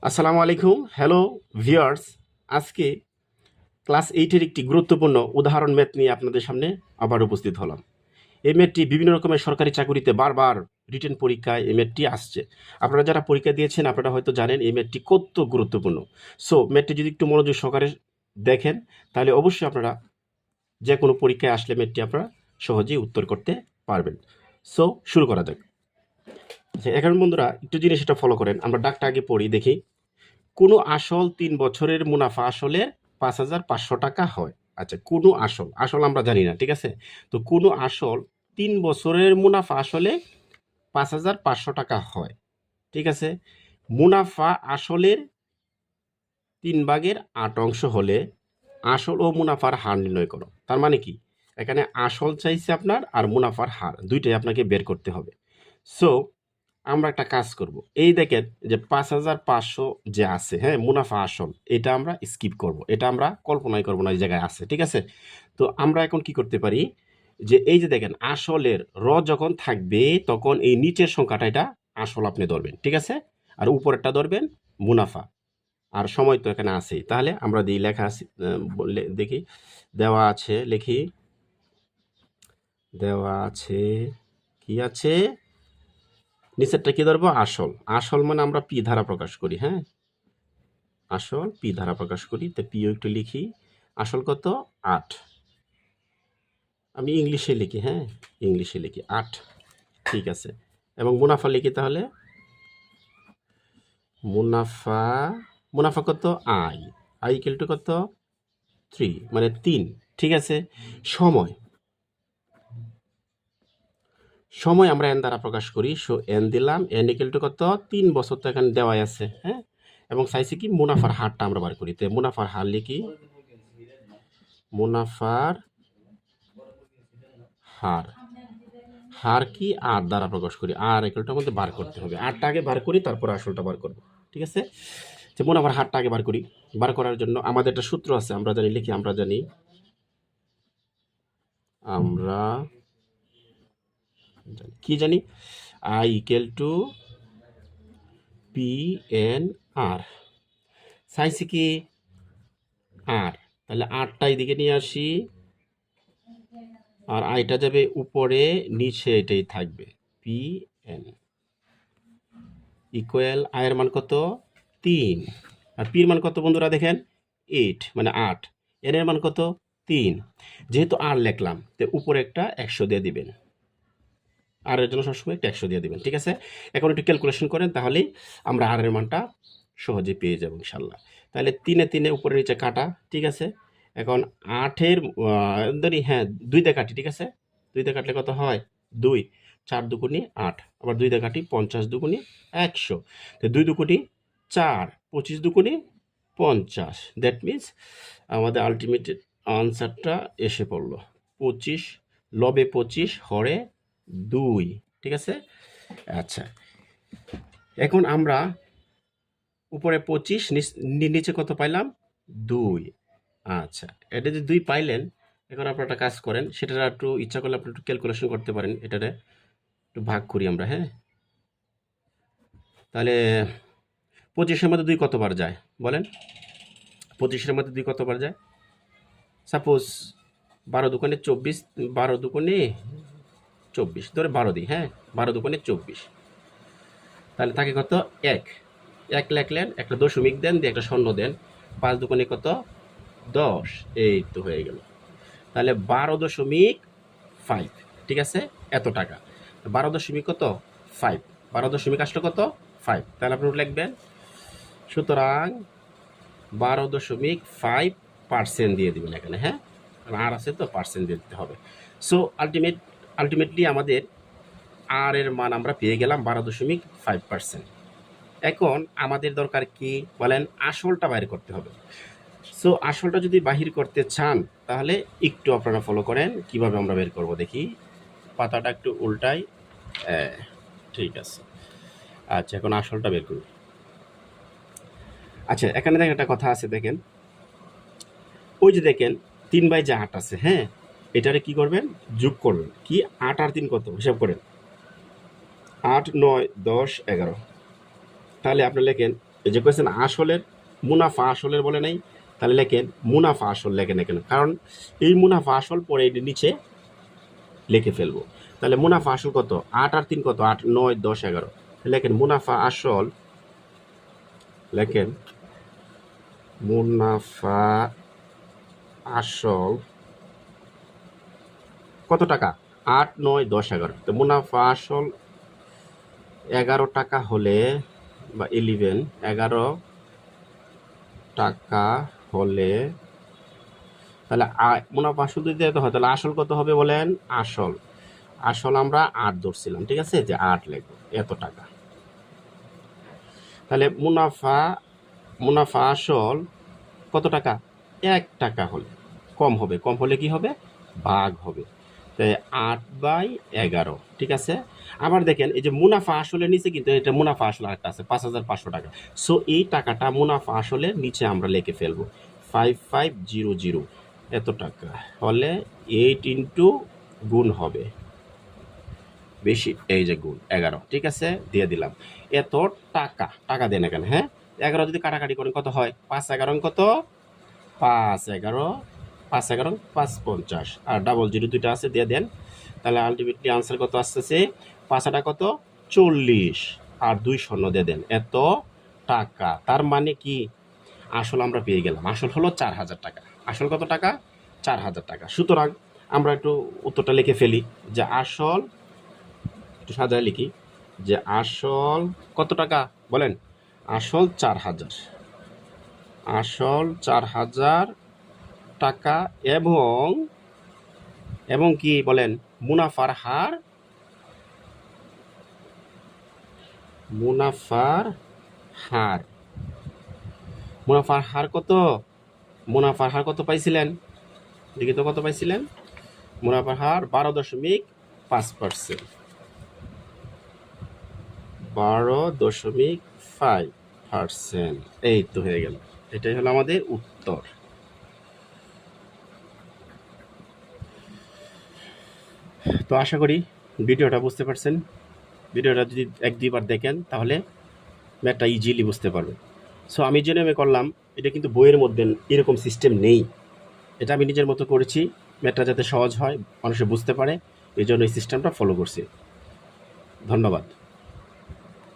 আসসালামু আলাইকুম। Hello viewers, আজকে ক্লাস 8-এর একটি গুরুত্বপূর্ণ উদাহরণ ম্যাথ নিয়ে আপনাদের সামনে আবার উপস্থিত হলাম। এই ম্যাথটি বিভিন্ন রকমের সরকারি চাকুরিতে বারবার রিটেন পরীক্ষায় এই ম্যাথটি আসছে। আপনারা যারা পরীক্ষা দিয়েছেন আপনারা হয়তো জানেন এই ম্যাথটি কত গুরুত্বপূর্ণ। সো ম্যাথটি যদি একটু মনোযোগ সহকারে দেখেন তাহলে অবশ্যই আপনারা যে কোনো পরীক্ষায় আসলে ম্যাথটি আপনারা সহজেই উত্তর করতে পারবেন। সো শুরু করা যাক। আচ্ছা, এখন বন্ধুরা একটু জিনিস এটা ফলো করেন। আমরা ডাকটা আগে পড়ি দেখি। কোনো আসল ৩ বছরের মুনাফা আসলের ৫,৫০০ টাকা হয়। আচ্ছা, কোনো আসল, আসল আমরা জানি না, ঠিক আছে? তো কোনো আসল ৩ বছরের মুনাফা আসলে ৫,৫০০ টাকা হয়, ঠিক আছে? মুনাফা আসলের ৩/৮ অংশ হলে আসল ও মুনাফার হার নির্ণয় করো। তার মানে কি? এখানে আসল চাইছে আপনার আর মুনাফার হার, দুইটাই আপনাকে বের করতে হবে। সো আমরা একটা কাজ করব। এই দেখেন যে ৫,৫০০ যে আছে, হ্যাঁ, মুনাফা আসল, এটা আমরা স্কিপ করব। এটা আমরা কল্পনাই করব না, এই জায়গায় আছে, ঠিক আছে? তো আমরা এখন কি করতে পারি যে এই যে দেখেন আসলের যখন থাকবে তখন এই নিচের সংখ্যাটা এটা আসল আপনি ধরবেন, ঠিক আছে? আর উপরেরটা ধরবেন মুনাফা। আর সময় তো এখানে আছেই। তাহলে আমরা দিই লেখা আছে, দেখি দেওয়া আছে, লিখি দেওয়া আছে, কি আছে? নিচেরটা কি ধরবো? আসল। আসল মানে আমরা পি ধারা প্রকাশ করি, হ্যাঁ, আসল পি ধারা প্রকাশ করি। তো পিও একটু লিখি। আসল কত? ৮। আমি ইংলিশে লিখি, হ্যাঁ, ইংলিশে লিখি ৮, ঠিক আছে। এবং মুনাফা লিখি তাহলে মুনাফা, মুনাফা কত? আই, আই ইকুয়াল টু কত? 3, মানে 3, ঠিক আছে। সময়, সময় আমরা এন দ্বারা প্রকাশ করি। সো এন দিলাম, এন ইকুয়াল টু কত? ৩ বছর তো এখানে দেওয়াই আছে, হ্যাঁ। এবং চাইছি কি মুনাফার হারটা আমরা বার করি। তো মুনাফার হার লিখি, মুনাফার হার, হার কি? আর দ্বারা প্রকাশ করি। আর এগুলোটার মধ্যে বার করতে হবে। আরটা আগে বার করি, তারপর আসলটা বার করব, ঠিক আছে? যে মুনাফার হারটা আগে বার করি। বার করার জন্য আমাদের একটা সূত্র আছে, আমরা জানি, লিখি, আমরা জানি, আমরা কি জানি? I equal to P N R. চাইছি কি? আর, তাহলে আরটা এদিকে নিয়ে আসি, আর আইটা যাবে উপরে, নিচে এটাই থাকবে, পি এন ইকুয়াল আয়ের মান কত? 3। আর পির মান কত বন্ধুরা দেখেন? 8, মানে 8। এন এর মান কত? 3। যেহেতু আর লিখলাম তো উপরে একটা 100 দিয়ে দিবেন, আর এর জন্য সবসময় একটা 100 দিয়ে দিবেন, ঠিক আছে? এখন একটু ক্যালকুলেশন করেন, তাহলেই আমরা আর এর মানটা সহজে পেয়ে যাব ইনশাল্লাহ। তাহলে 3 উপরে নিচে কাটা, ঠিক আছে। এখন 8-এর ধরি, হ্যাঁ, 2 দিয়ে কাটি, ঠিক আছে? 2 দিয়ে কাটলে কত হয়? 2। 4 দুগুণি 8, আবার 2 দিয়ে কাটি, 50 দুগুণি 100। তো 2 দুগুণি 4, 25 দুগুণি 50। দ্যাট মিনস আমাদের আলটিমেট আনসারটা এসে পড়লো 25, লবে 25, হরে 2, ঠিক আছে? আচ্ছা, এখন আমরা উপরে 25, নিচে কত পাইলাম? 2। আচ্ছা, এটা যে 2 পাইলেন, এখন আপনারা একটা কাজ করেন, সেটা একটু ইচ্ছা করলে আপনি একটু ক্যালকুলেশন করতে পারেন। এটারে একটু ভাগ করি আমরা, হ্যাঁ। তাহলে 25-এর মধ্যে 2 কতবার যায় বলেন? 25-এর মধ্যে 2 কতবার যায়? সাপোজ 12 দুগুণে 24, 12 দুগুণে 24, ধরে 12 দিই, হ্যাঁ, 12 দুগুণে 24। তাহলে থাকে কত? 1। 1 লেখলেন, একটা দশমিক দেন, দিয়ে একটা শূন্য দেন। 5 দুগুণে কত? 10। এই তো হয়ে গেল। তাহলে 12.5, ঠিক আছে, এত টাকা। 12 কত? 5। 12 আসলে কত? 5। তাহলে আপনি লিখবেন, সুতরাং 12.5% দিয়ে দিবেন এখানে, হ্যাঁ, আর আছে তো পার্সেন্ট দিয়ে দিতে হবে। সো আলটিমেটলি আমাদের আর এর মান আমরা পেয়ে গেলাম 12.5%। এখন আমাদের দরকার কি বলেন? আসলটা বাইর করতে হবে। সো আসলটা যদি বাহির করতে চান তাহলে একটু আপনারা ফলো করেন কিভাবে আমরা বের করব। দেখি, পাতাটা একটু উল্টাই, ঠিক আছে। আচ্ছা, এখন আসলটা বের করুন। আচ্ছা, এখানে দেখেন একটা কথা আছে, দেখেন, ওই যে দেখেন 3/8 আছে, হ্যাঁ, এটারে কি করবেন? যোগ করবেন। কি 8 আর 3 কত? হিসাব করেন। 8, 9, 10, 11। তাহলে আপনি লেখেন এই যে কোয়েশ্চেন আসলের মুনাফা আসলের বলে নাই, তাহলে লেখেন মুনাফা আসল লেখেন কেন, কারণ এই মুনাফা আসল পরে এর নিচে লিখে ফেলবো। তাহলে মুনাফা আসল কত, 8 আর 3 কত, 8 9 10 11, লেখেন মুনাফা আসল, লেখেন মুনাফা আসল কত টাকা, 8 9 10 11। তো মুনাফা আসল 11 টাকা হলে বা 11 টাকা হলে, তাহলে মুনাফা আসল যদি এত হয় তাহলে আসল কত হবে বলেন, আসল আসল আমরা 8 ধরছিলাম, ঠিক আছে, যে 8 লিখবো এত টাকা। তাহলে মুনাফা আসল কত টাকা, 1 টাকা হলে, কম হবে, কম হলে কি হবে, ভাগ হবে, তাই 8/11, ঠিক আছে। আবার দেখেন এই যে মুনাফা আসলের নিচে কিন্তু এটা মুনাফা আসল আরেকটা আছে 5500 টাকা। সো এই টাকাটা মুনাফা আসলের নিচে আমরা লিখে ফেলবো 5500 এত টাকা হলে 8 ইন্টু গুণ হবে বেশি, এই যে গুণ 11, ঠিক আছে, দিয়ে দিলাম এত টাকা, টাকা দেন এখানে, হ্যাঁ 11 যদি কাটাকাটি করেন কত হয়, 5 11 কত, 5 11 5 11 5 50, আর ডাবল জিরো দুইটা আছে দিয়ে দেন। তাহলে আলটিমেটলি আনসার কত আসতেছে, 5 কত 40 আর 2 শূন্য দিয়ে দেন এত টাকা। তার মানে কি আসল আমরা পেয়ে গেলাম, আসল হলো 4000 টাকা। আসল কত টাকা, 4000 টাকা। সুতরাং আমরা একটু উত্তরটা লিখে ফেলি, যে আসল একটু সাজায় লিখি, যে আসল কত টাকা বলেন, আসল 4000, আসল 4000 টাকা, এবং কি বলেন মুনাফার হার, মুনাফার হার, মুনাফার হার কত, মুনাফার হার কত পাইছিলেন, দেখি তো কত পাইছিলেন, মুনাফার হার 12.5%, 12.5%, এই তো হয়ে গেল, এটাই হলো আমাদের উত্তর। তো আশা করি ভিডিওটা বুঝতে পারছেন। ভিডিওটা যদি 1-2 বার দেখেন তাহলে ম্যাথটা ইজিলি বুঝতে পারবেন। সো আমি যে নেমে করলাম এটা কিন্তু বইয়ের মধ্যে এরকম সিস্টেম নেই, এটা আমি নিজের মতো করেছি, ম্যাথটা যাতে সহজ হয় মানুষে বুঝতে পারে, এই জন্য এই সিস্টেমটা ফলো করছি। ধন্যবাদ।